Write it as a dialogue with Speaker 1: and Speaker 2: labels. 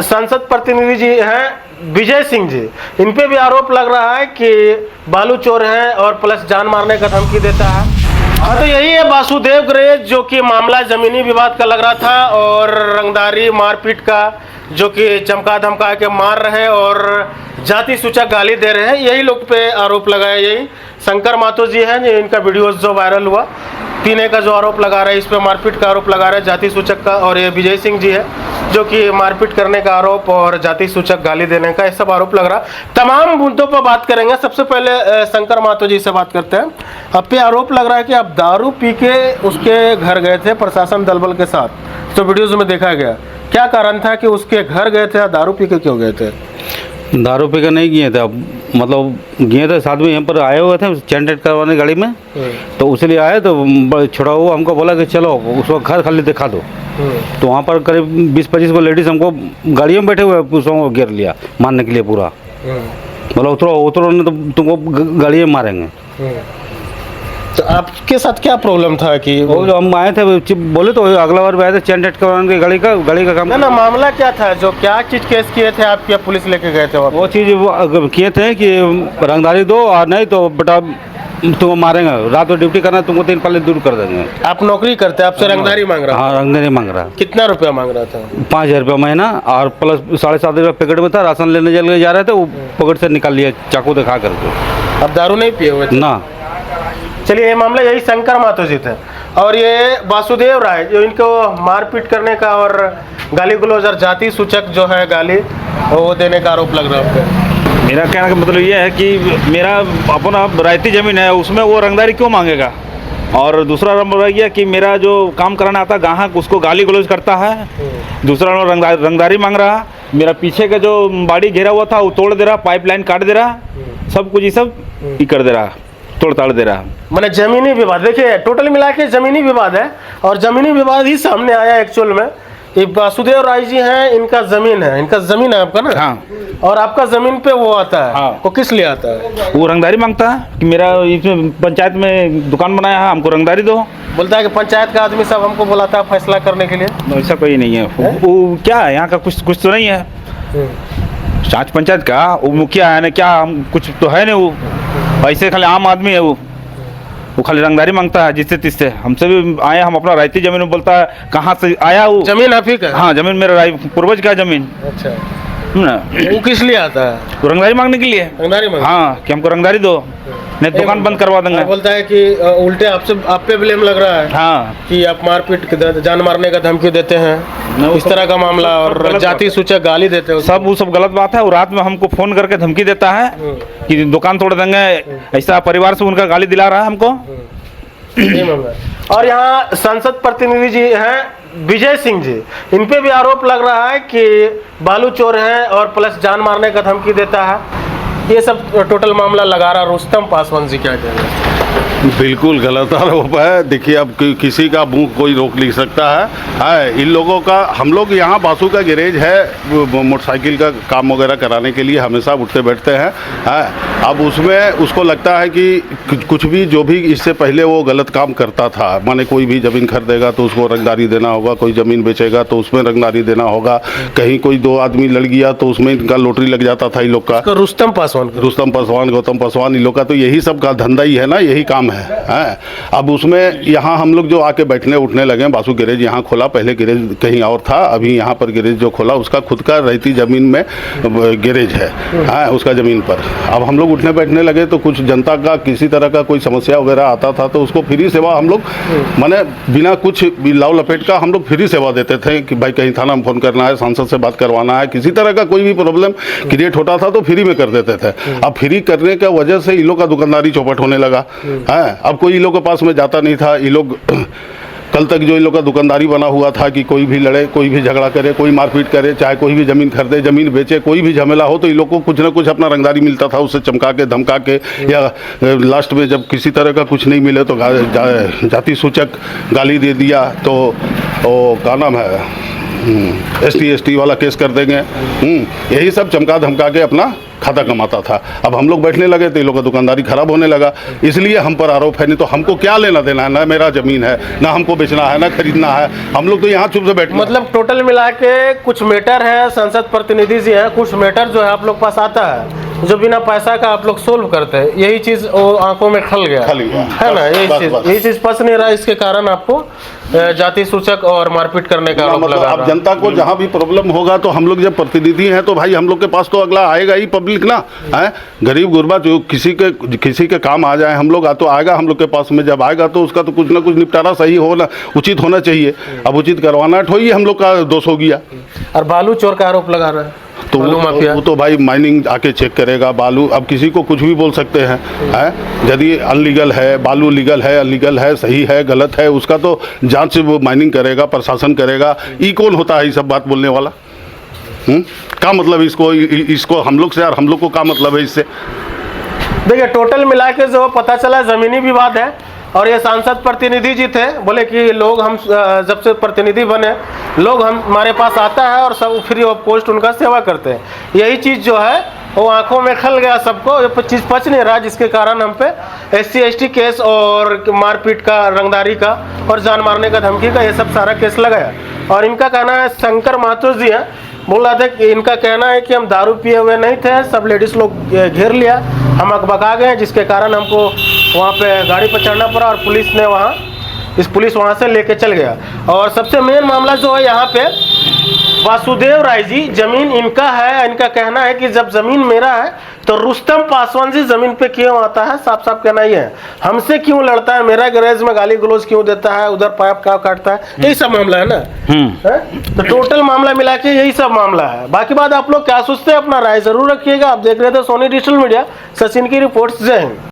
Speaker 1: संसद प्रतिनिधि जी हैं विजय सिंह जी, इन पे भी आरोप लग रहा है कि बालू चोर हैं और प्लस जान मारने का धमकी देता है। हाँ, तो यही है वासुदेव गरेज, जो कि मामला जमीनी विवाद का लग रहा था और रंगदारी मारपीट का, जो कि चमका धमका के मार रहे और जाति सूचक गाली दे रहे हैं, यही लोग पे आरोप लगाया। यही शंकर मातो जी हैं, इनका वीडियो जो वायरल हुआ, पीने का जो आरोप लगा रहे हैं, इस पे मारपीट का आरोप लगा रहे हैं जाति सूचक का। और ये विजय सिंह जी है, जो कि मारपीट करने का आरोप और जाति सूचक गाली देने का, ये सब आरोप लग रहा। तमाम मुद्दों पर बात करेंगे। सबसे पहले शंकर मातो जी से बात करते हैं। अब पे आरोप लग रहा है कि आप दारू पी के उसके घर गए थे प्रशासन दलबल के साथ, तो वीडियोज में देखा गया। क्या कारण था कि उसके घर गए थे, दारू पी के क्यों गए थे?
Speaker 2: दारू पी कर नहीं किए थे, मतलब गए थे साथ में, यहाँ पर आए हुए थे चैन करवाने गाड़ी में, तो उसलिए आए। तो छोड़ा हुआ हमको बोला कि चलो उसको घर खाली दिखा दो। तो वहाँ पर करीब 20-25 को लेडीज हमको गाड़ियों में बैठे हुए उसको घेर लिया मारने के लिए पूरा। बोला उतरो नहीं तो तुमको गाड़ी में मारेंगे।
Speaker 1: तो आपके साथ क्या प्रॉब्लम था कि
Speaker 2: वो जो हम आए थे बोले, तो अगला बार भी आए थे चैन करवाने गाड़ी का काम।
Speaker 1: ना मामला क्या था, जो क्या चीज केस किए थे आप, क्या पुलिस लेके गए थे?
Speaker 2: वो चीज़ किए थे कि रंगदारी दो और नहीं तो बेटा तुम मारेंगे, रात में ड्यूटी करना, तुमको 3 पल्ले दूर कर देंगे।
Speaker 1: आप नौकरी करते, आपसे रंगदारी मांग रहा?
Speaker 2: हाँ, रंगदारी मांग रहा।
Speaker 1: कितना रुपया मांग रहा था?
Speaker 2: 5,000 रुपया महीना और प्लस 7.5 रुपया पैकेट में था। राशन लेने चले जा रहे थे, वो पकड़ से निकाल लिया चाकू दिखा करके।
Speaker 1: अब दारू नहीं पिए हुए थे
Speaker 2: ना?
Speaker 1: चलिए, ये मामला यही शंकर मातो जी थे और ये वासुदेव राय, जो इनको मारपीट करने का और गाली गलौज और जाति सूचक जो है गाली वो देने का आरोप लग रहा है।
Speaker 3: मेरा कहने का मतलब ये है कि मेरा अपना रायती ज़मीन है, उसमें वो रंगदारी क्यों मांगेगा? और दूसरा नंबर यह कि मेरा जो काम कराना आता ग्राहक उसको गाली गलौज करता है। दूसरा नंबर रंगदारी मांग रहा। मेरा पीछे का जो बाड़ी घेरा हुआ था वो तोड़ दे रहा, पाइपलाइन काट दे रहा, सब कुछ ये सब ही कर दे रहा, तोड़ ताड़ दे रहा।
Speaker 1: मैंने जमीनी विवाद, देखिए टोटल मिला के जमीनी विवाद है और जमीनी विवाद ही सामने आया एक्चुअल में। ये वासुदेव राय जी हैं, इनका जमीन है, इनका जमीन है आपका ना?
Speaker 3: हाँ।
Speaker 1: और आपका जमीन पे वो आता है।
Speaker 3: हाँ।
Speaker 1: वो किस लिए आता है?
Speaker 3: वो रंगदारी मांगता है कि मेरा इसमें पंचायत में दुकान बनाया है, हमको रंगदारी दो।
Speaker 1: बोलता है कि पंचायत का आदमी सब हमको बुलाता है फैसला करने के लिए।
Speaker 3: ऐसा कोई नहीं है। वो क्या है, यहाँ का कुछ तो नहीं है। जांच पंचायत का वो मुखिया है ना, क्या हम कुछ तो है नहीं। वो ऐसे खाली आम आदमी है। वो खाली रंगदारी मांगता है जिससे तिससे। हमसे भी आए, हम अपना रायती जमीन में बोलता है कहाँ से आया वो।
Speaker 1: जमीन आप ही का?
Speaker 3: हाँ, जमीन मेरा पूर्वज का जमीन।
Speaker 1: अच्छा,
Speaker 3: ना
Speaker 1: वो किस लिए आता है?
Speaker 3: तो रंगदारी मांगने के लिए।
Speaker 1: रंगदारी मांग?
Speaker 3: हाँ, कि हमको रंगदारी दो, नहीं दुकान बंद करवा देंगे।
Speaker 1: बोलता है कि उल्टे आपसे, आप पे ब्लेम लग रहा है।
Speaker 3: हाँ,
Speaker 1: कि आप मारपीट जान मारने का धमकी देते हैं, इस तरह का मामला, और जाति सूचक गाली देते हैं।
Speaker 3: वो सब गलत बात है। और रात में हमको फोन करके धमकी देता है कि दुकान तोड़ देंगे, ऐसा परिवार से उनका गाली दिला रहा है हमको।
Speaker 1: और यहाँ संसद प्रतिनिधि जी हैं विजय सिंह जी, इन पे भी आरोप लग रहा है कि बालू चोर हैं और प्लस जान मारने का धमकी देता है। ये सब टोटल मामला लगा रहा। रुस्तम पासवान जी क्या कह रहे हैं?
Speaker 4: बिल्कुल गलत आरोप है। देखिए, अब किसी का मुंह कोई रोक नहीं सकता है। इन लोगों का, हम लोग यहाँ बासु का गैरेज है, मोटरसाइकिल का काम वगैरह कराने के लिए हमेशा उठते बैठते हैं। अब उसमें उसको लगता है कि कुछ भी जो भी इससे पहले वो गलत काम करता था, माने कोई भी ज़मीन खरीदेगा तो उसको रंगदारी देना होगा, कोई ज़मीन बेचेगा तो उसमें रंगदारी देना होगा, कहीं कोई 2 आदमी लड़ गया तो उसमें इनका लॉटरी लग जाता था इन लोग का।
Speaker 1: रुस्तम पासवान,
Speaker 4: गौतम पासवान, इन लोग का तो यही सब का धंधा ही है ना, यही काम है। अब उसमें यहाँ हम लोग जो आके बैठने उठने लगे, बासु गैरेज यहाँ खोला, पहले गैरेज कहीं और था, अभी यहाँ पर गैरेज जो खोला उसका खुद का रहती ज़मीन में गैरेज है, उसका ज़मीन पर। अब हम लोग उठने बैठने लगे तो कुछ जनता का किसी तरह का कोई समस्या वगैरह आता था तो उसको फ्री सेवा हम लोग, माने बिना कुछ लाव लपेट का हम लोग फ्री सेवा देते थे कि भाई कहीं थाना में फ़ोन करना है, सांसद से बात करवाना है, किसी तरह का कोई भी प्रॉब्लम क्रिएट होता था तो फ्री में कर देते थे। अब फ्री करने की वजह से इन लोग का दुकानदारी चौपट होने लगा है। अब कोई इन लोग के पास में जाता नहीं था। ये लोग कल तक जो इन लोग का दुकानदारी बना हुआ था कि कोई भी लड़े, कोई भी झगड़ा करे, कोई मारपीट करे, चाहे कोई भी ज़मीन खरीदे, ज़मीन बेचे, कोई भी झमेला हो तो इन लोग को कुछ ना कुछ अपना रंगदारी मिलता था, उससे चमका के धमका के, या लास्ट में जब किसी तरह का कुछ नहीं मिले तो जाति सूचक गाली दे दिया। तो वो क्या नाम है, ST वाला केस कर देंगे। यही सब चमका धमका के अपना खाता कमाता था। अब हम लोग बैठने लगे तो ये लोग का दुकानदारी खराब होने लगा, इसलिए हम पर आरोप है। नहीं तो हमको क्या लेना देना है, ना मेरा ज़मीन है, ना हमको बेचना है, ना खरीदना है। हम लोग तो यहाँ चुप से बैठे।
Speaker 1: मतलब टोटल मिला के कुछ मैटर है, संसद प्रतिनिधि जी हैं, कुछ मैटर जो है आप लोग पास आता है जो बिना पैसा का आप लोग सोल्व करते हैं। यही चीज वो आंखों में खल गया है ना। यही चीज पस नहीं रहा, इसके कारण आपको जाति सूचक और मारपीट करने का आरोप लगा।
Speaker 4: अब जनता को जहाँ भी प्रॉब्लम होगा तो हम लोग जब प्रतिनिधि हैं तो भाई हम लोग के पास तो अगला आएगा ही पब्लिक ना है। गरीब गुरबा जो किसी के काम आ जाए, हम लोग तो आएगा हम लोग के पास में। जब आएगा तो उसका तो कुछ ना कुछ निपटारा सही होना, उचित होना चाहिए। अब उचित करवाना तो ही हम लोग का दोष हो गया।
Speaker 1: और बालू चोर का आरोप लगा रहा है
Speaker 4: तो वो तो भाई माइनिंग आके चेक करेगा। बालू अब किसी को कुछ भी बोल सकते हैं, यदि अनलीगल है, बालू लीगल है, अनलीगल है, सही है, गलत है, उसका तो जांच वो माइनिंग करेगा, प्रशासन करेगा। ये कौन होता है ये सब बात बोलने वाला? क्या मतलब इसको हम लोग से और हम लोग को क्या मतलब है इससे?
Speaker 1: देखिए टोटल मिला के जो पता चला जमीनी विवाद है। और ये सांसद प्रतिनिधि जी थे, बोले कि लोग हम जब से प्रतिनिधि बने लोग हमारे पास आता है और सब फ्री ऑफ कॉस्ट उनका सेवा करते हैं। यही चीज़ जो है वो आंखों में खल गया सबको, ये चीज़ पच नहीं रहा, जिसके कारण हम पे SC ST केस और मारपीट का, रंगदारी का और जान मारने का, धमकी का, ये सब सारा केस लगाया। और इनका कहना है, शंकर महतो जी हैं, बोल रहा था कि इनका कहना है कि हम दारू पिए हुए नहीं थे, सब लेडीज़ लोग घेर लिया, हम अकबका गए, जिसके कारण हमको वहाँ पे गाड़ी पर चढ़ना पड़ा और पुलिस वहाँ से लेके चल गया। और सबसे मेन मामला जो है यहाँ पे वासुदेव राय जी, जमीन इनका है। इनका कहना है कि जब जमीन मेरा है तो रुस्तम पासवान जी जमीन पे क्यों आता है, साफ साफ कहना ही है, हमसे क्यों लड़ता है, मेरा गैरेज में गाली गलौज क्यों देता है, उधर पाइप क्यों काटता है, यही सब मामला है ना। तो टोटल मामला मिला के यही सब मामला है। बाकी बात आप लोग क्या सोचते हैं, अपना राय जरूर रखिएगा। आप देख रहे थे सोनी डिजिटल मीडिया, सचिन की रिपोर्ट्स। जय हिंद।